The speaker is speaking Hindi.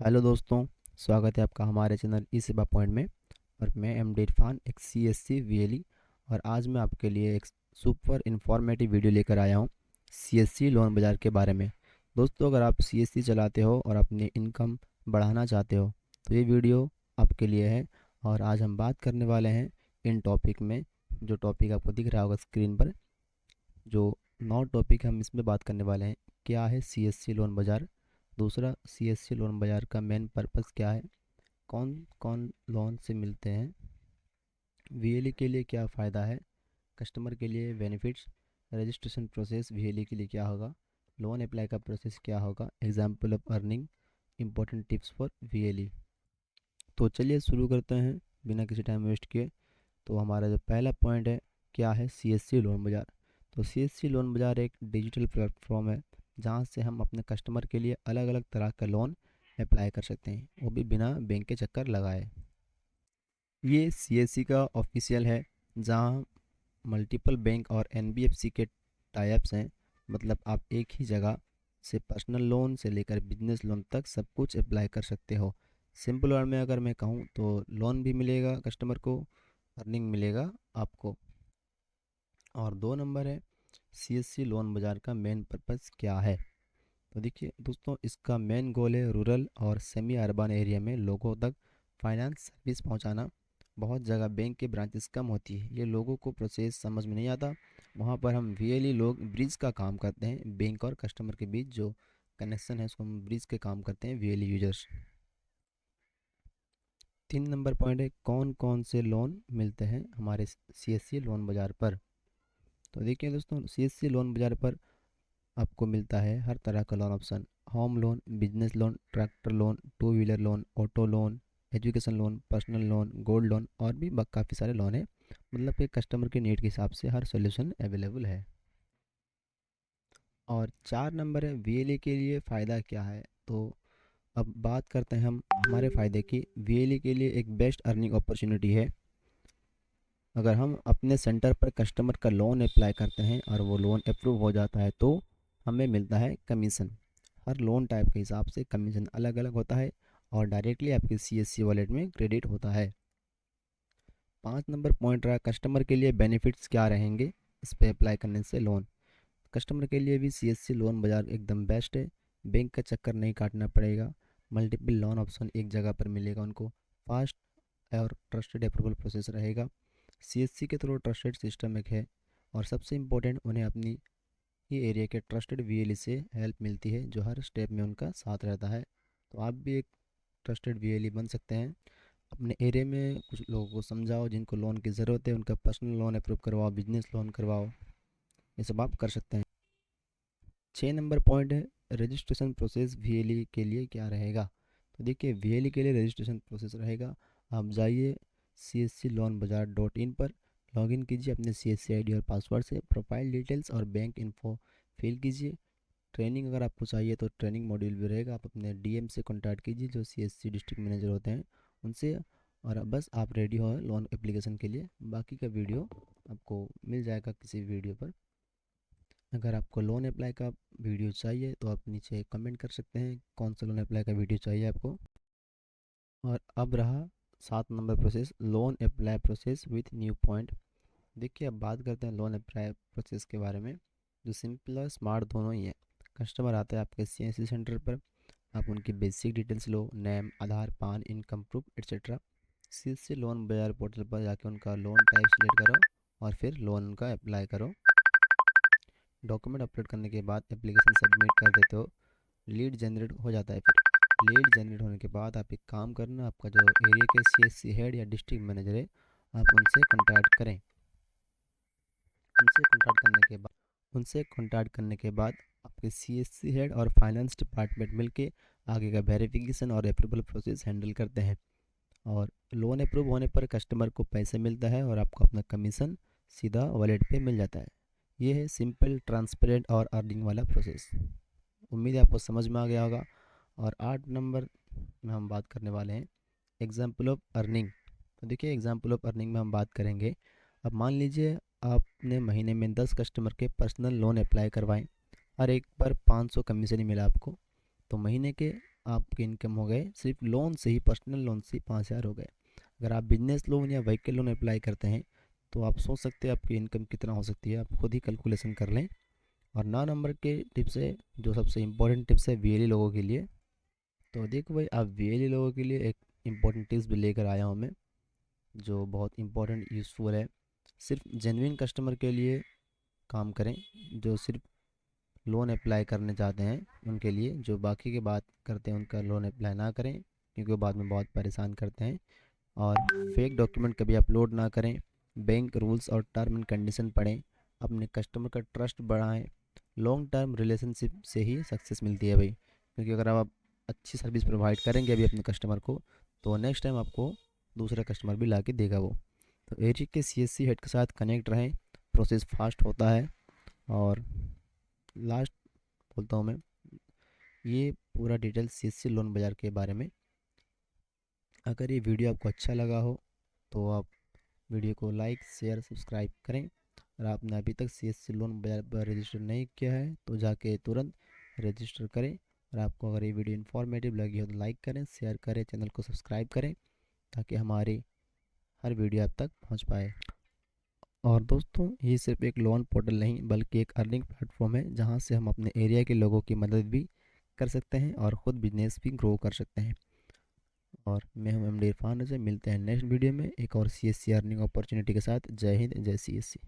हेलो दोस्तों। स्वागत है आपका हमारे चैनल ई सेवा पॉइंट में। और मैं एम डी इरफान, एक C S C V L E. और आज मैं आपके लिए एक सुपर इन्फॉर्मेटिव वीडियो लेकर आया हूँ सी एस सी लोन बाज़ार के बारे में। दोस्तों, अगर आप सी एस सी चलाते हो और अपनी इनकम बढ़ाना चाहते हो तो ये वीडियो आपके लिए है। और आज हम बात करने वाले हैं इन टॉपिक में, जो टॉपिक आपको दिख रहा होगा स्क्रीन पर। जो 9 टॉपिक हम इसमें बात करने वाले हैं, क्या है सी एस सी लोन बाज़ार। दूसरा, सी एस सी लोन बाज़ार का मेन पर्पस क्या है, कौन कौन लोन से मिलते हैं, वीएलई के लिए क्या फ़ायदा है, कस्टमर के लिए बेनिफिट्स, रजिस्ट्रेशन प्रोसेस वीएलई के लिए क्या होगा, लोन अप्लाई का प्रोसेस क्या होगा, example of earning, important tips for VLE. तो चलिए शुरू करते हैं बिना किसी टाइम वेस्ट किए। तो हमारा जो पहला पॉइंट है, क्या है सी एस सी लोन बाज़ार। तो सी एस सी लोन बाज़ार एक डिजिटल प्लेटफॉर्म है जहाँ से हम अपने कस्टमर के लिए अलग अलग तरह का लोन अप्लाई कर सकते हैं, वो भी बिना बैंक के चक्कर लगाए। ये सीएससी का ऑफिशियल है, जहाँ मल्टीपल बैंक और एनबीएफसी के टाइप्स हैं। मतलब आप एक ही जगह से पर्सनल लोन से लेकर बिजनेस लोन तक सब कुछ अप्लाई कर सकते हो। सिंपल वर्ड में अगर मैं कहूँ तो लोन भी मिलेगा कस्टमर को, अर्निंग मिलेगा आपको। और 2 नंबर है, सीएससी लोन बाज़ार का मेन पर्पस क्या है। तो देखिए दोस्तों, इसका मेन गोल है रूरल और सेमी अर्बन एरिया में लोगों तक फाइनेंस सर्विस पहुंचाना। बहुत जगह बैंक के ब्रांचेस कम होती है, ये लोगों को प्रोसेस समझ में नहीं आता। वहाँ पर हम वीएलई लोग ब्रिज का काम करते हैं, बैंक और कस्टमर के बीच जो कनेक्शन है उसको हम ब्रिज के काम करते हैं वीएलई यूजर्स। 3 नंबर पॉइंट है, कौन कौन से लोन मिलते हैं हमारे सीएससी लोन बाज़ार पर। तो देखिए दोस्तों, सीएससी लोन बाज़ार पर आपको मिलता है हर तरह का loan option. Home loan, business loan, tractor loan, two wheeler loan, auto loan, education loan, personal loan, gold loan और भी काफ़ी सारे लोन है। मतलब कि कस्टमर की नीड के हिसाब से हर सोल्यूशन अवेलेबल है। और 4 नंबर है, वीएलई के लिए फ़ायदा क्या है। तो अब बात करते हैं हम हमारे फ़ायदे की। वीएलई के लिए एक बेस्ट अर्निंग अपॉर्चुनिटी है। अगर हम अपने सेंटर पर कस्टमर का लोन अप्लाई करते हैं और वो लोन अप्रूव हो जाता है तो हमें मिलता है कमीशन। हर लोन टाइप के हिसाब से कमीशन अलग अलग होता है और डायरेक्टली आपके सीएससी वॉलेट में क्रेडिट होता है। 5 नंबर पॉइंट रहा, कस्टमर के लिए बेनिफिट्स क्या रहेंगे इस पे अप्लाई करने से लोन। कस्टमर के लिए भी सीएससी लोन बाज़ार एकदम बेस्ट है। बैंक का चक्कर नहीं काटना पड़ेगा, मल्टीपल लोन ऑप्शन एक जगह पर मिलेगा उनको, फास्ट और ट्रस्टेड अप्रूवल प्रोसेस रहेगा। सीएससी के थ्रू ट्रस्टेड सिस्टम एक है। और सबसे इम्पोर्टेंट, उन्हें अपनी ही एरिया के ट्रस्टेड वीएलई से हेल्प मिलती है जो हर स्टेप में उनका साथ रहता है। तो आप भी एक ट्रस्टेड वीएलई बन सकते हैं। अपने एरिया में कुछ लोगों को समझाओ जिनको लोन की ज़रूरत है, उनका पर्सनल लोन अप्रूव करवाओ, बिजनेस लोन करवाओ, ये सब आप कर सकते हैं। 6 नंबर पॉइंट है, रजिस्ट्रेशन प्रोसेस वीएलई के लिए क्या रहेगा। तो देखिए, वीएलई के लिए रजिस्ट्रेशन प्रोसेस रहेगा। आप जाइए cscloanbazaar.in पर, लॉगिन कीजिए अपने सीएससी आईडी और पासवर्ड से, प्रोफाइल डिटेल्स और बैंक इन्फो फिल कीजिए। ट्रेनिंग अगर आपको चाहिए तो ट्रेनिंग मॉड्यूल भी रहेगा, आप अपने डीएम से कॉन्टैक्ट कीजिए जो सीएससी डिस्ट्रिक्ट मैनेजर होते हैं उनसे। और अब बस आप रेडी हो लोन एप्लीकेशन के लिए। बाकी का वीडियो आपको मिल जाएगा किसी वीडियो पर। अगर आपको लोन अप्लाई का वीडियो चाहिए तो आप नीचे कमेंट कर सकते हैं कौन सा लोन अप्लाई का वीडियो चाहिए आपको। और अब रहा 7 number process, loan apply process with new point. देखिए, अब बात करते हैं लोन अप्लाई प्रोसेस के बारे में, जो सिंपल और स्मार्ट दोनों ही है। कस्टमर आता है आपके सीएससी सेंटर पर, आप उनकी बेसिक डिटेल्स लो, नेम, आधार, पान, income proof etcetera. CSC loan बाजार पोर्टल पर जाके उनका लोन टाइप सिलेक्ट करो और फिर लोन उनका अप्लाई करो। डॉक्यूमेंट अपलोड करने के बाद एप्लीकेशन सबमिट कर देते हो, लीड जनरेट हो जाता है। फिर लीड जनरेट होने के बाद आप एक काम करना, आपका जो एरिया के सीएससी हेड या डिस्ट्रिक्ट मैनेजर है, आप उनसे कॉन्टैक्ट करने के बाद आपके सीएससी हेड और फाइनेंस डिपार्टमेंट मिलके आगे का वेरिफिकेशन और अप्रूवल प्रोसेस हैंडल करते हैं। और लोन अप्रूव होने पर कस्टमर को पैसे मिलता है और आपको अपना कमीशन सीधा वॉलेट पे मिल जाता है। ये है सिंपल, ट्रांसपेरेंट और अर्निंग वाला प्रोसेस। उम्मीद है आपको समझ में आ गया होगा। और 8 नंबर में हम बात करने वाले हैं एग्जाम्पल ऑफ अर्निंग। तो देखिए, एग्जाम्पल ऑफ अर्निंग में हम बात करेंगे। अब मान लीजिए आपने महीने में 10 कस्टमर के पर्सनल लोन अप्लाई करवाएं, हर एक पर 500 कमीशन ही मिला आपको। तो महीने के आपके इनकम हो गए सिर्फ लोन से ही, पर्सनल लोन से 5,000 हो गए। अगर आप बिजनेस लोन या व्हीकल लोन अप्लाई करते हैं तो आप सोच सकते हैं आपकी इनकम कितना हो सकती है, आप खुद ही कैलकुलेशन कर लें। और 9 नंबर के टिप्स है, जो सबसे इम्पोर्टेंट टिप्स है वीएलई लोगों के लिए। तो देखो भाई, आप वीएलई लोगों के लिए एक इम्पोर्टेंट टिप्स भी लेकर आया हूँ मैं, जो बहुत इम्पोर्टेंट यूज़फुल है। सिर्फ जेन्युइन कस्टमर के लिए काम करें, जो सिर्फ लोन अप्लाई करने चाहते हैं उनके लिए। जो बाकी की बात करते हैं उनका लोन अप्लाई ना करें, क्योंकि वो बाद में बहुत परेशान करते हैं। और फेक डॉक्यूमेंट कभी अपलोड ना करें। बैंक रूल्स और टर्म एंड कंडीशन पढ़ें, अपने कस्टमर का ट्रस्ट बढ़ाएं। लॉन्ग टर्म रिलेशनशिप से ही सक्सेस मिलती है भाई, क्योंकि अगर आप अच्छी सर्विस प्रोवाइड करेंगे अभी अपने कस्टमर को, तो नेक्स्ट टाइम आपको दूसरा कस्टमर भी ला के देगा वो। तो एरिक के सीएससी हेड के साथ कनेक्ट रहें, प्रोसेस फास्ट होता है। और लास्ट बोलता हूँ मैं, ये पूरा डिटेल सीएससी लोन बाज़ार के बारे में। अगर ये वीडियो आपको अच्छा लगा हो तो आप वीडियो को लाइक शेयर सब्सक्राइब करें। और आपने अभी तक सीएससी लोन बाज़ार पर रजिस्टर नहीं किया है तो जाके तुरंत रजिस्टर करें। और आपको अगर ये वीडियो इन्फॉर्मेटिव लगी हो तो लाइक करें, शेयर करें, चैनल को सब्सक्राइब करें, ताकि हमारी हर वीडियो आप तक पहुंच पाए। और दोस्तों, ये सिर्फ एक लोन पोर्टल नहीं बल्कि एक अर्निंग प्लेटफॉर्म है, जहां से हम अपने एरिया के लोगों की मदद भी कर सकते हैं और ख़ुद बिजनेस भी ग्रो कर सकते हैं। और मैं हूं एमडी इरफान रजा, मिलते हैं नेक्स्ट वीडियो में एक और सीएससी अर्निंग अपॉर्चुनिटी के साथ। जय हिंद, जय सीएससी।